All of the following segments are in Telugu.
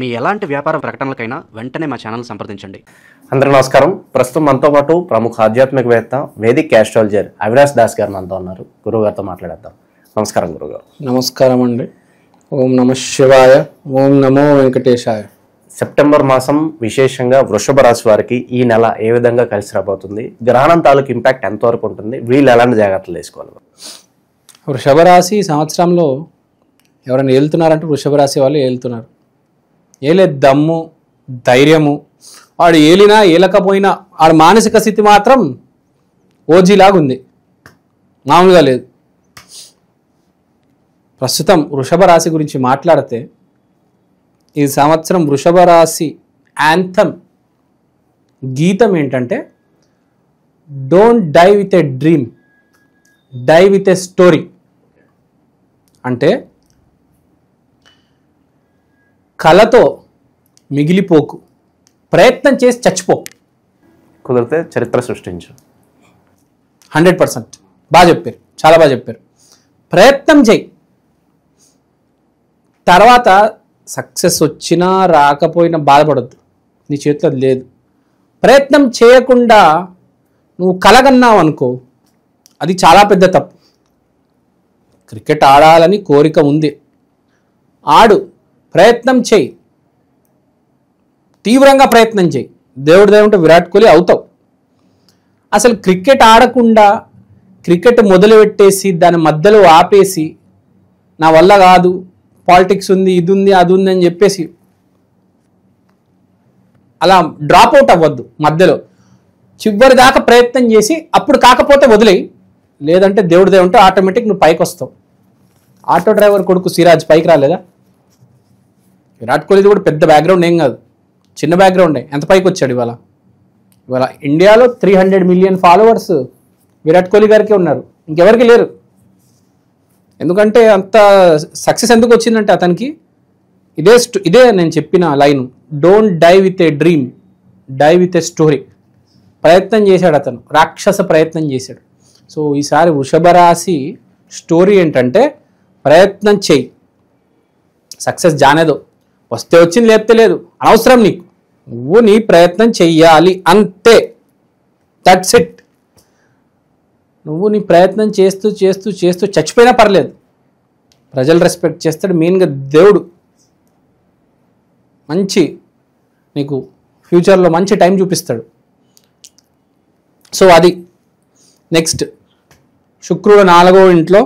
మీ ఎలాంటి వ్యాపార ప్రకటనలకైనా వెంటనే మా ఛానల్ సంప్రదించండి. అందరికీ నమస్కారం. ప్రస్తుతం మనతో పాటు ప్రముఖ ఆధ్యాత్మికవేత్త వేదిక్ ఆస్ట్రాలజర్ అవినాష్ దాస్ గారు మనతో ఉన్నారు. గురువు గారితో మాట్లాడేద్దాం. నమస్కారం గురుగారు. నమస్కారం అండి. ఓం నమ శివాయ, ఓం నమో వెంకటేశాయ. సెప్టెంబర్ మాసం విశేషంగా వృషభ రాశి వారికి ఈ నెల ఏ విధంగా కలిసి రాబోతుంది, గ్రహణం తాలూకు ఇంపాక్ట్ ఎంతవరకు ఉంటుంది, వీళ్ళు ఎలాంటి జాగ్రత్తలు తీసుకోవాలి? వృషభ రాశి సంవత్సరంలో ఎవరైనా ఏలుతున్నారంటే వృషభ రాశి వాళ్ళు ఏలుతున్నారు. ఏలే దమ్ము, ధైర్యము, వాడు ఏలినా ఏలకపోయినా వాడు మానసిక స్థితి మాత్రం ఓజీలాగా ఉంది, మామూలుగా లేదు. ప్రస్తుతం వృషభ రాశి గురించి మాట్లాడితే ఈ సంవత్సరం వృషభ రాశి యాంథమ్ గీతం ఏంటంటే don't die with a dream, die with a story. అంటే కళతో మిగిలిపోకు, ప్రయత్నం చేసి చచ్చిపో, కుదిరితే చరిత్ర సృష్టించు. 100%. బాగా చెప్పారు, చాలా బాగా చెప్పారు. ప్రయత్నం చేయి, తర్వాత సక్సెస్ వచ్చినా రాకపోయినా బాధపడద్దు, నీ చేతిలో అది లేదు. ప్రయత్నం చేయకుండా నువ్వు కలగన్నావు అనుకో, అది చాలా పెద్ద తప్పు. క్రికెట్ ఆడాలని కోరిక ఉంది, ఆడు, ప్రయత్నం చేయి, తీవ్రంగా ప్రయత్నం చేయి. దేవుడి దేవుంటే విరాట్ కోహ్లీ అవుతావు. అసలు క్రికెట్ ఆడకుండా క్రికెట్ మొదలుపెట్టేసి దాని మధ్యలో ఆపేసి నా వల్ల కాదు, పాలిటిక్స్ ఉంది, ఇది ఉంది, అది ఉంది అని చెప్పేసి అలా డ్రాప్ అవుట్ అవ్వద్దు. మధ్యలో చివరి దాకా ప్రయత్నం చేసి అప్పుడు కాకపోతే వదిలేయి, లేదంటే దేవుడి దేవుంటే ఆటోమేటిక్ నువ్వు పైకి వస్తావు. ఆటో డ్రైవర్ కొడుకు సిరాజ్ పైకి రాలేదా? విరాట్ కోహ్లీది కూడా పెద్ద బ్యాక్గ్రౌండ్ ఏం కాదు, చిన్న బ్యాక్గ్రౌండే, ఎంత పైకి వచ్చాడు. ఇవాళ ఇండియాలో 300 మిలియన్ ఫాలోవర్స్ విరాట్ కోహ్లీ గారికి ఉన్నారు, ఇంకెవరికి లేరు. ఎందుకంటే అంత సక్సెస్ ఎందుకు వచ్చిందంటే అతనికి ఇదే నేను చెప్పిన line, don't die with a dream, die with a story. ప్రయత్నం చేశాడు అతను, రాక్షస ప్రయత్నం చేశాడు. సో ఈసారి వృషభ రాశి స్టోరీ ఏంటంటే ప్రయత్నం చేయి, సక్సెస్ జానేదో, వస్తే వచ్చింది లేకపోతే లేదు, అనవసరం నీకు, నువ్వు నీ ప్రయత్నం చెయ్యాలి అంతే, దట్స్ ఇట్. నువ్వు నీ ప్రయత్నం చేస్తూ చేస్తూ చేస్తూ చచ్చిపోయినా పర్లేదు, ప్రజలు రెస్పెక్ట్ చేస్తాడు. మెయిన్గా దేవుడు మంచి నీకు ఫ్యూచర్లో మంచి టైం చూపిస్తాడు. సో అది నెక్స్ట్. శుక్రుడు 4వ ఇంట్లో,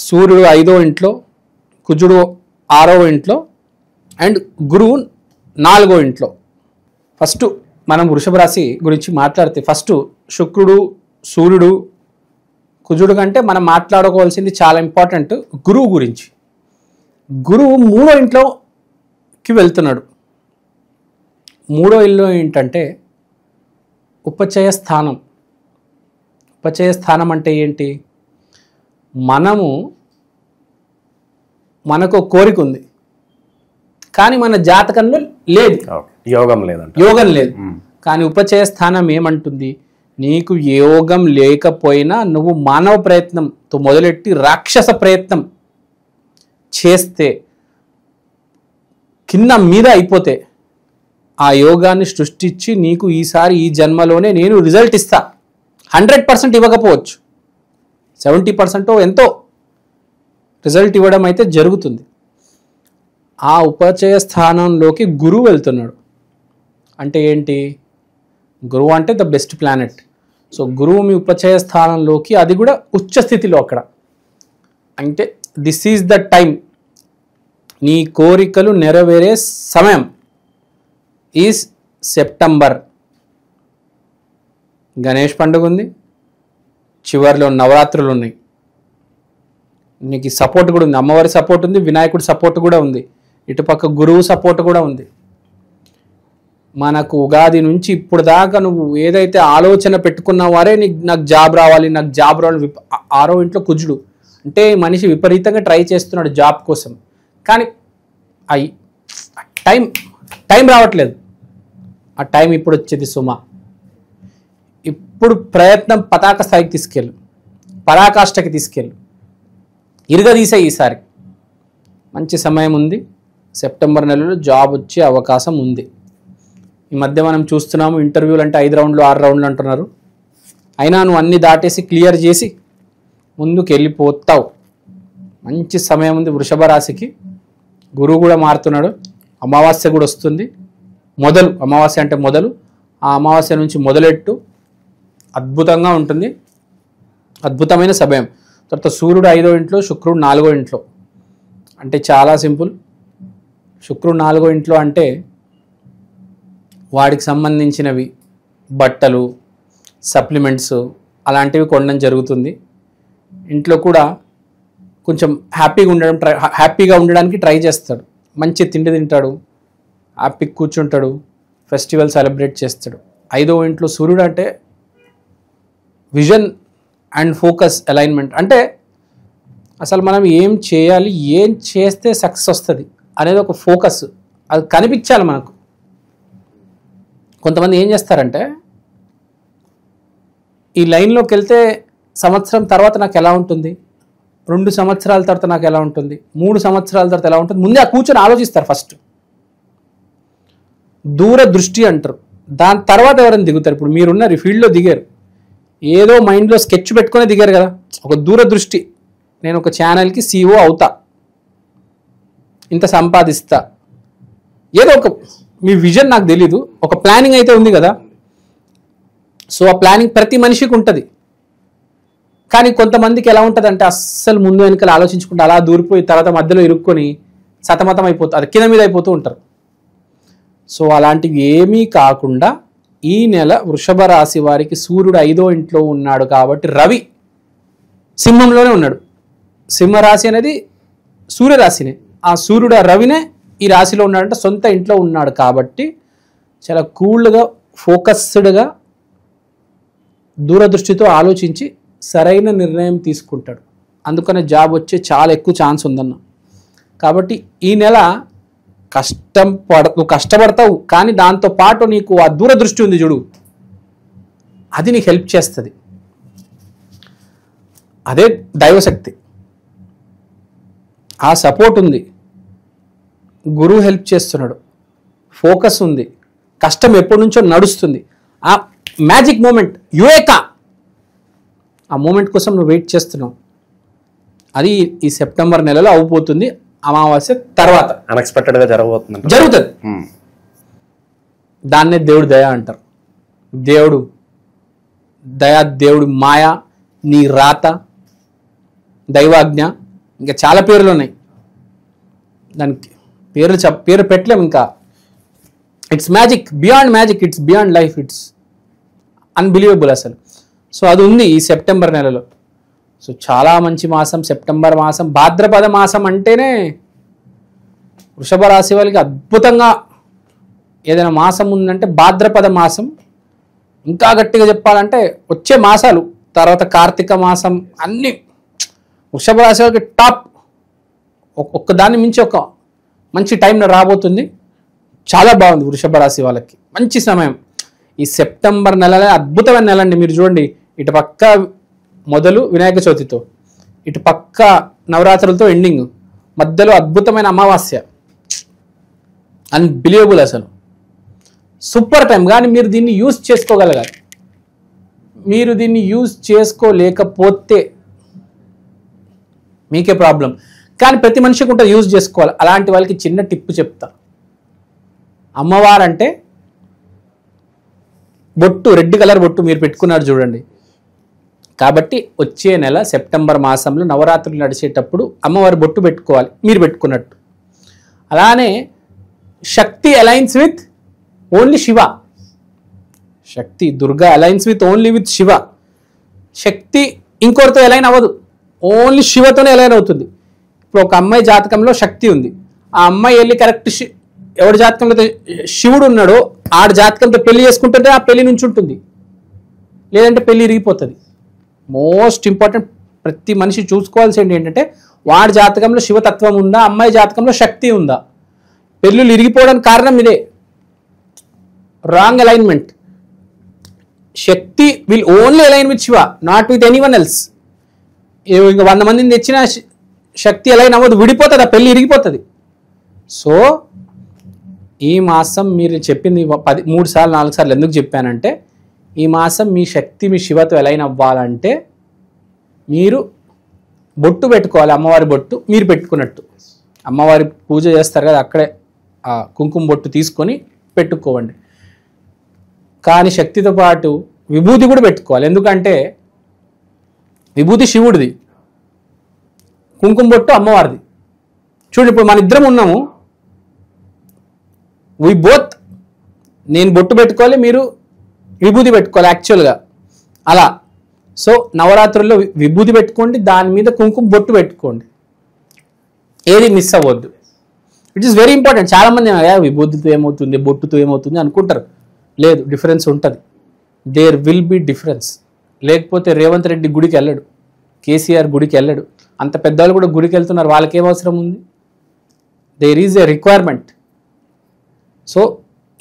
సూర్యుడు 5వ ఇంట్లో, కుజుడు 6వ ఇంట్లో అండ్ గురువు 4వ ఇంట్లో. ఫస్ట్ మనం వృషభ రాశి గురించి మాట్లాడితే ఫస్ట్ శుక్రుడు, సూర్యుడు, కుజుడు కంటే మనం మాట్లాడుకోవాల్సింది చాలా ఇంపార్టెంట్ గురువు గురించి. గురువు 3వ ఇంట్లోకి వెళ్తున్నాడు. 3వ ఇల్లు ఏంటంటే ఉపచయ స్థానం. ఉపచయ స్థానం అంటే ఏంటి? మనకు కోరిక ఉంది కానీ మన జాతకంలో లేదు, యోగం లేదు. కానీ ఉపచయ స్థానం ఏమంటుంది? నీకు యోగం లేకపోయినా నువ్వు మానవ ప్రయత్నంతో మొదలెట్టి రాక్షస ప్రయత్నం చేస్తే కింద మీద అయిపోతే ఆ యోగాన్ని సృష్టించి నీకు ఈసారి ఈ జన్మలోనే నేను రిజల్ట్ ఇస్తా. 100% ఇవ్వకపోవచ్చు, 70% ఎంతో రిజల్ట్ ఇవ్వడం అయితే జరుగుతుంది. ఆ ఉపచయ స్థానంలోకి గురువు వెళ్తున్నాడు. అంటే ఏంటి? గురువు అంటే ద బెస్ట్ ప్లానెట్. సో గురువు మీ ఉపచయ స్థానంలోకి, అది కూడా ఉచ్చ స్థితిలో అక్కడ. అంటే దిస్ ఈజ్ ద టైం, నీ కోరికలు నెరవేరే సమయం ఈజ్ సెప్టెంబర్. గణేష్ పండుగ ఉంది, చివరిలో నవరాత్రులు ఉన్నాయి, నీకు సపోర్ట్ కూడా ఉంది, అమ్మవారి సపోర్ట్ ఉంది, వినాయకుడి సపోర్ట్ కూడా ఉంది, ఇటుపక్క గురువు సపోర్ట్ కూడా ఉంది. మనకు ఉగాది నుంచి ఇప్పుడు దాకా నువ్వు ఏదైతే ఆలోచన పెట్టుకున్నావారే నాకు జాబ్ రావాలి, నాకు జాబ్ రావాలి. 6వ ఇంట్లో కుజుడు అంటే మనిషి విపరీతంగా ట్రై చేస్తున్నాడు జాబ్ కోసం, కానీ టైం రావట్లేదు. ఆ టైం ఇప్పుడు వచ్చేది సుమ. ఇప్పుడు ప్రయత్నం పతాక స్థాయికి తీసుకెళ్ళు, పరాకాష్ఠకి తీసుకెళ్ళు, ఇరగదీసే. ఈసారి మంచి సమయం ఉంది, సెప్టెంబర్ నెలలో జాబ్ వచ్చే అవకాశం ఉంది. ఈ మధ్య మనం చూస్తున్నాము ఇంటర్వ్యూలు అంటే 5 రౌండ్లు 6 రౌండ్లు అంటున్నారు. అయినా నువ్వు అన్ని దాటేసి క్లియర్ చేసి ముందుకు వెళ్ళిపోతావు. మంచి సమయం ఉంది వృషభ రాశికి. గురువు కూడా మారుతున్నాడు, అమావాస్య కూడా వస్తుంది. అమావాస్య అంటే మొదలు, ఆ అమావాస్య నుంచి మొదలెట్టు, అద్భుతంగా ఉంటుంది, అద్భుతమైన సమయం. తర్వాత సూర్యుడు 5వ ఇంట్లో, శుక్రుడు 4వ ఇంట్లో. అంటే చాలా సింపుల్. శుక్రుడు 4వ ఇంట్లో అంటే వాడికి సంబంధించినవి బట్టలు, సప్లిమెంట్స్ అలాంటివి కొనడం జరుగుతుంది. ఇంట్లో కూడా కొంచెం హ్యాపీగా ఉండడానికి ట్రై చేస్తాడు. మంచి తిండి తింటాడు, హ్యాపీగా కూర్చుంటాడు, ఫెస్టివల్ సెలబ్రేట్ చేస్తాడు. 5వ ఇంట్లో సూర్యుడు అంటే విజన్ అండ్ ఫోకస్ అలైన్మెంట్. అంటే అసలు మనం ఏం చేయాలి, ఏం చేస్తే సక్సెస్ వస్తుంది అనేది ఒక ఫోకస్, అది కనిపించాలి మనకు. కొంతమంది ఏం చేస్తారంటే ఈ లైన్లోకి వెళ్తే సంవత్సరం తర్వాత నాకు ఎలా ఉంటుంది, 2 సంవత్సరాల తర్వాత నాకు ఎలా ఉంటుంది, 3 సంవత్సరాల తర్వాత ఎలా ఉంటుంది, ముందే ఆ కూర్చొని ఆలోచిస్తారు. ఫస్ట్ దూరదృష్టి అంటారు. దాని తర్వాత ఎవరైనా దిగుతారు. ఇప్పుడు మీరున్నారు, ఈ ఫీల్డ్లో దిగారు, ఏదో మైండ్లో స్కెచ్ పెట్టుకునే దిగారు కదా. ఒక దూరదృష్టి, నేను ఒక ఛానల్కి CEO అవుతా, ఇంత సంపాదిస్తా, ఏదో ఒక మీ విజన్ నాకు తెలీదు, ఒక ప్లానింగ్ అయితే ఉంది కదా. సో ఆ ప్లానింగ్ ప్రతి మనిషికి ఉంటుంది. కానీ కొంతమందికి ఎలా ఉంటుంది అంటే అస్సలు ముందు వెనకాల ఆలోచించుకుంటే అలా దూరిపోయి తర్వాత మధ్యలో ఇరుక్కొని సతమతం అయిపోతుంది, అది కింద మీద అయిపోతూ ఉంటారు. సో అలాంటివి ఏమీ కాకుండా ఈ నెల వృషభ రాశి వారికి సూర్యుడు 5వ ఇంట్లో ఉన్నాడు కాబట్టి రవి సింహంలోనే ఉన్నాడు. సింహరాశి అనేది సూర్యరాశినే. ఆ సూర్యుడు ఆ రవినే ఈ రాశిలో ఉన్నాడంటే సొంత ఇంట్లో ఉన్నాడు కాబట్టి చాలా కూల్గా, ఫోకస్డ్గా, దూరదృష్టితో ఆలోచించి సరైన నిర్ణయం తీసుకుంటాడు. అందుకనే జాబ్ వచ్చే చాలా ఎక్కువ ఛాన్స్ ఉందన్న. కాబట్టి ఈ నెల నువ్వు కష్టపడతావు, కానీ దాంతోపాటు నీకు ఆ దూరదృష్టి ఉంది చూడు, అది నీకు హెల్ప్ చేస్తుంది. అదే దైవశక్తి, ఆ సపోర్ట్ ఉంది, గురువు హెల్ప్ చేస్తున్నాడు, ఫోకస్ ఉంది, కష్టం ఎప్పటి నుంచో నడుస్తుంది. ఆ మ్యాజిక్ మూమెంట్ యువేకా, ఆ మూమెంట్ కోసం నువ్వు వెయిట్ చేస్తున్నావు. అది ఈ సెప్టెంబర్ నెలలో అవబోతుంది. అమావాస్య తర్వాత అన్ఎక్స్పెక్టెడ్గా జరుగుతుంది. దాన్నే దేవుడు దయ అంటారు. దేవుడు దయ, దేవుడు మాయ, నీ రాత, దైవాజ్ఞ, ఇంకా చాలా పేర్లు ఉన్నాయి. దానికి పేరు పెట్టలేము ఇంకా. It's magic, beyond magic, it's beyond life, it's unbelievable అసలు. సో అది ఉంది ఈ సెప్టెంబర్ నెలలో. సో చాలా మంచి మాసం సెప్టెంబర్ మాసం. భాద్రపద మాసం అంటేనే వృషభ రాశి వాళ్ళకి అద్భుతంగా ఏదైనా మాసం ఉందంటే భాద్రపద మాసం. ఇంకా గట్టిగా చెప్పాలంటే వచ్చే మాసాలు తర్వాత కార్తీక మాసం అన్నీ వృషభ రాశి వాళ్ళకి టాప్. ఒక్క దాన్ని మించి ఒక మంచి టైంలో రాబోతుంది. చాలా బాగుంది వృషభ రాశి వాళ్ళకి, మంచి సమయం. ఈ సెప్టెంబర్ నెలలే అద్భుతమైన నెల అండి. మీరు చూడండి, ఇటు పక్క మొదలు వినాయక చవితితో, ఇటు పక్క నవరాత్రులతో ఎండింగ్, మధ్యలో అద్భుతమైన అమావాస్య. అన్బిలీవబుల్ అసలు, సూపర్ టైం. కానీ మీరు దీన్ని యూజ్ చేసుకోగలగాలి. మీరు దీన్ని యూజ్ చేసుకోలేకపోతే మీకే ప్రాబ్లం. కానీ ప్రతి మనిషికి ఉంటుంది, యూజ్ చేసుకోవాలి. అలాంటి వాళ్ళకి చిన్న టిప్ చెప్తా. అమ్మవారంటే బొట్టు, రెడ్ కలర్ బొట్టు మీరు పెట్టుకున్నారు చూడండి. కాబట్టి వచ్చే నెల సెప్టెంబర్ మాసంలో నవరాత్రులు నడిచేటప్పుడు అమ్మవారి బొట్టు పెట్టుకోవాలి, మీరు పెట్టుకున్నట్టు. అలానే Shakti aligns with only Shiva. Shakti Durga aligns with only with Shiva. శక్తి ఇంకొకరితో అలైన్ అవ్వదు, ఓన్లీ శివతోనే అలైన్ అవుతుంది. ఇప్పుడు ఒక అమ్మాయి జాతకంలో శక్తి ఉంది, ఆ అమ్మాయి వెళ్ళి కరెక్ట్ ఎవరి జాతకంలో శివుడు ఉన్నాడో ఆడ జాతకంతో పెళ్లి చేసుకుంటుంటే ఆ పెళ్లి నుంచి ఉంటుంది, లేదంటే పెళ్లి ఇరిగిపోతుంది. మోస్ట్ ఇంపార్టెంట్, ప్రతి మనిషి చూసుకోవాల్సింది ఏంటంటే వాడి జాతకంలో శివతత్వం ఉందా, అమ్మాయి జాతకంలో శక్తి ఉందా. పెళ్ళిళ్ళు ఇరిగిపోవడానికి కారణం ఇదే, wrong alignment. Shakti will only align with Shiva, not with anyone else. ఇంకా 100 మందిని తెచ్చిన శక్తి అలైన్ అవ్వదు, విడిపోతుంది, ఆ పెళ్లి ఇరిగిపోతుంది. సో ఈ మాసం మీరు చెప్పింది 3 సార్లు 4 సార్లు ఎందుకు చెప్పానంటే ఈ మాసం మీ శక్తి మీ శివతో ఎలైన్ అవ్వాలంటే మీరు బొట్టు పెట్టుకోవాలి, అమ్మవారి బొట్టు మీరు పెట్టుకున్నట్టు. అమ్మవారి పూజ చేస్తారు కదా, అక్కడే ఆ కుంకుమ బొట్టు తీసుకొని పెట్టుకోవండి. కానీ శక్తితో పాటు విభూతి కూడా పెట్టుకోవాలి. ఎందుకంటే విభూతి శివుడిది, కుంకుమ బొట్టు అమ్మవారిది. చూడండి, ఇప్పుడు మన ఇద్దరం ఉన్నాము, వి బోత్, నేను బొట్టు పెట్టుకోవాలి, మీరు విభూతి పెట్టుకోవాలి యాక్చువల్గా అలా. సో నవరాత్రుల్లో విభూతి పెట్టుకోండి, దాని మీద కుంకుమ బొట్టు పెట్టుకోండి, ఏది మిస్ అవ్వద్దు. It is very important. చాలామంది విభూతితో ఏమవుతుంది బొట్టుతో ఏమవుతుంది అనుకుంటారు. లేదు, డిఫరెన్స్ ఉంటుంది. There will be difference. లేకపోతే రేవంత్ రెడ్డి గుడికి వెళ్ళడు, కేసీఆర్ గుడికి వెళ్ళడు, అంత పెద్దవాళ్ళు కూడా గుడికి వెళ్తున్నారు, వాళ్ళకి ఏం అవసరం ఉంది? There is a requirement. So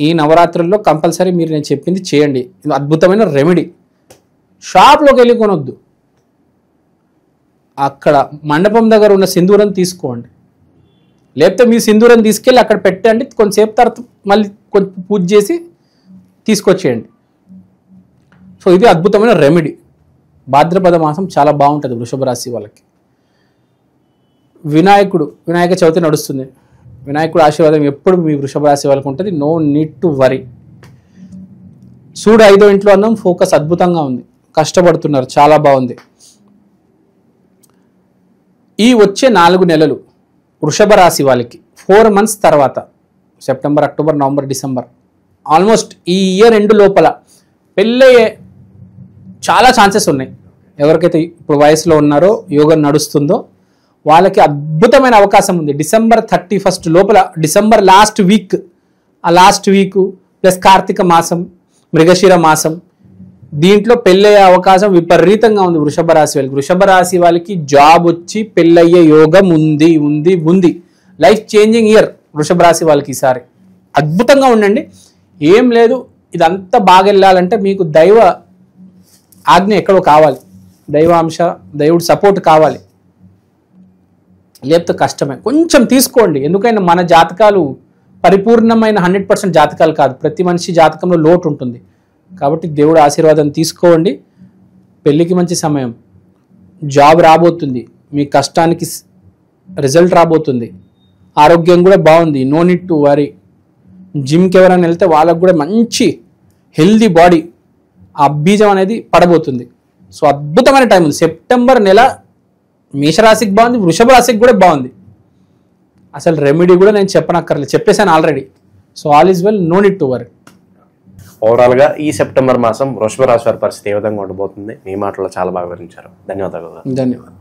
ఈ నవరాత్రుల్లో కంపల్సరీ మీరు నేను చెప్పింది చేయండి. ఇది అద్భుతమైన రెమెడీ. షాప్లోకి వెళ్ళి కొనొద్దు, అక్కడ మండపం దగ్గర ఉన్న సింధూరం తీసుకోండి. లేకపోతే మీ సింధూరం తీసుకెళ్ళి అక్కడ పెట్టండి, కొంతసేపు తర్వాత మళ్ళీ కొంచెం పూజ చేసి తీసుకొచ్చేయండి. సో ఇది అద్భుతమైన రెమెడీ. భాద్రపద మాసం చాలా బాగుంటుంది వృషభ రాశి వాళ్ళకి. వినాయక చవితి నడుస్తుంది. వినాయకుడు ఆశీర్వాదం ఎప్పుడు మీ వృషభ రాశి వాళ్ళకి ఉంటుంది. No need to worry. సూడు 5వ ఇంట్లో అన్నాం, ఫోకస్ అద్భుతంగా ఉంది, కష్టపడుతున్నారు, చాలా బాగుంది. ఈ వచ్చే 4 నెలలు వృషభ రాశి వాళ్ళకి 4 months తర్వాత September, October, November, December, almost ఈ ఇయర్ ఎండ్ లోపల పెళ్ళయ్యే చాలా ఛాన్సెస్ ఉన్నాయి. ఎవరికైతే ఇప్పుడు వయసులో ఉన్నారో, యోగం నడుస్తుందో వాళ్ళకి అద్భుతమైన అవకాశం ఉంది. డిసెంబర్ 31 లోపల, డిసెంబర్ లాస్ట్ వీక్, ఆ లాస్ట్ వీక్ ప్లస్ కార్తీక మాసం, మృగశిర మాసం, దీంట్లో పెళ్ళయ్యే అవకాశం విపరీతంగా ఉంది వృషభ రాశి వాళ్ళకి. వృషభ రాశి వాళ్ళకి జాబ్ వచ్చి పెళ్ళయ్యే యోగం ఉంది ఉంది ఉంది. లైఫ్ చేంజింగ్ ఇయర్ వృషభ రాశి వాళ్ళకి ఈసారి. అద్భుతంగా ఉండండి. ఏం లేదు, ఇదంతా బాగా వెళ్ళాలంటే మీకు దైవ ఆజ్ఞ ఎక్కడో కావాలి, దైవాంశ, దేవుడి సపోర్ట్ కావాలి, లేకపోతే కష్టమే. కొంచెం తీసుకోండి. ఎందుకైనా మన జాతకాలు పరిపూర్ణమైన 100% జాతకాలు కాదు, ప్రతి మనిషి జాతకంలో లోటు ఉంటుంది. కాబట్టి దేవుడు ఆశీర్వాదం తీసుకోండి. పెళ్ళికి మంచి సమయం, జాబ్ రాబోతుంది, మీ కష్టానికి రిజల్ట్ రాబోతుంది, ఆరోగ్యం కూడా బాగుంది, నో నీడ్ టు వరీ. జిమ్కి ఎవరైనా వెళ్తే వాళ్ళకు కూడా మంచి హెల్దీ బాడీ, ఆ బీజం అనేది పడబోతుంది. సో అద్భుతమైన టైం ఉంది. సెప్టెంబర్ నెల మేషరాశికి బాగుంది, వృషభ రాశికి కూడా బాగుంది. అసలు రెమెడీ కూడా నేను చెప్పనక్కర్లేదు, చెప్పేశాను already. So all is well, no need to worry. ఓవరాల్గా ఈ సెప్టెంబర్ మాసం వృషభ రాశి వారి పరిస్థితి ఏ విధంగా ఉండబోతుంది మీ మాటలో చాలా బాగా వివరించారు. ధన్యవాదాలు. ధన్యవాదాలు.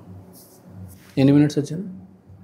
ఎన్ని మినిట్స్ వచ్చాను?